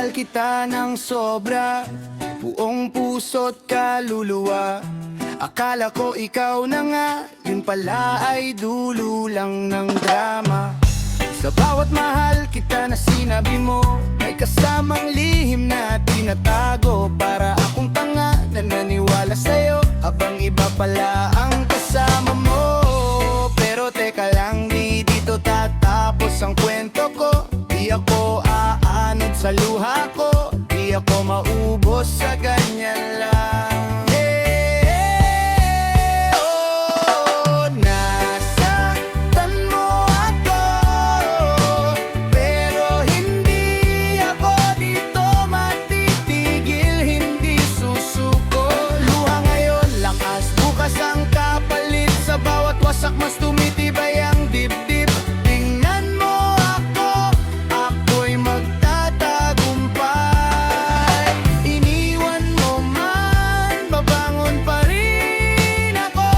mahal kita ng sobra, buong puso't kaluluwa. Akala ko ikaw na nga, yun pala ay dulo lang ng drama. Sa bawat mahal kita na sinabi mo, may kasamang lihim na tinatago. Para akong tanga na naniwala sa'yo, habang iba pala ang kasama mo. Pero teka lang, di dito tatapos ang kwento ko. Di ako aanod sa luha ko, di ako maubos sa ganyan lang. Mas tumitibay ang dibdib. Tingnan mo ako, ako'y magtatagumpay. Iniwan mo man, babangon pa rin ako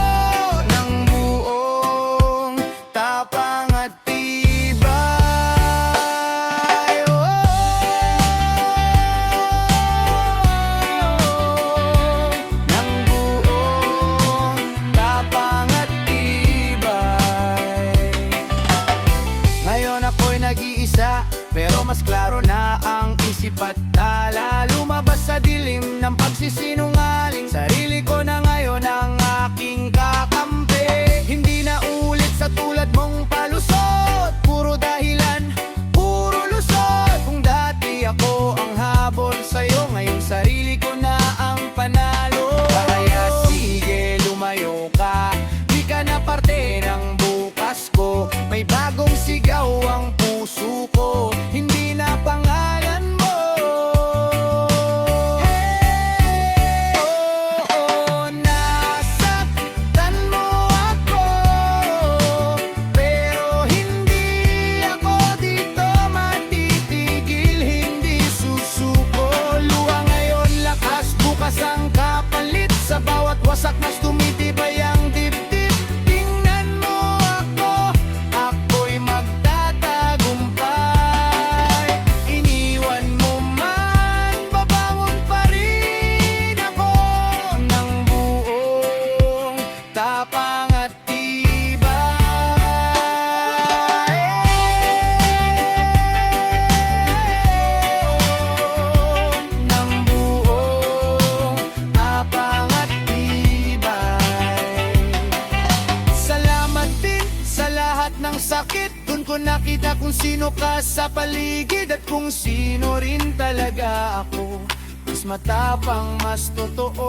ng buong tapang at tibay. Ng buong tapang at nag-iisa, pero mas klaro na ang isip at tala. Lumabas sa dilim ng pagsisinungaling, sarili ko na ngayon ang aking kakampi. Hindi na ulit sa tulad mong palusot, puro dahilan, puro lusot. Kung dati ako ang habol sa'yo, ngayon sarili ko na ang panalo. Kaya sige, lumayo ka, di ka na parte ng bukas ko. May bagong sigaw ang puso ko, hindi na pangalan mo. Hey, oo, nasaktan mo ako, pero hindi ako dito matitigil, hindi susuko. Luha ngayon, lakas, bukas ang kapalit. Sa bawat wasak mas tumitibay ang dibdib. Tingnan mo ako, ako'y magtatagumpay. Iniwan mo man, babangon pa rin ako ng buong tapang at tibay. Ng buong tapang at tibay. Salamat din sa lahat ng sakit. Doon ko nakita kung sino ka sa paligid, at kung sino rin talaga ako. Mas matapang, mas totoo.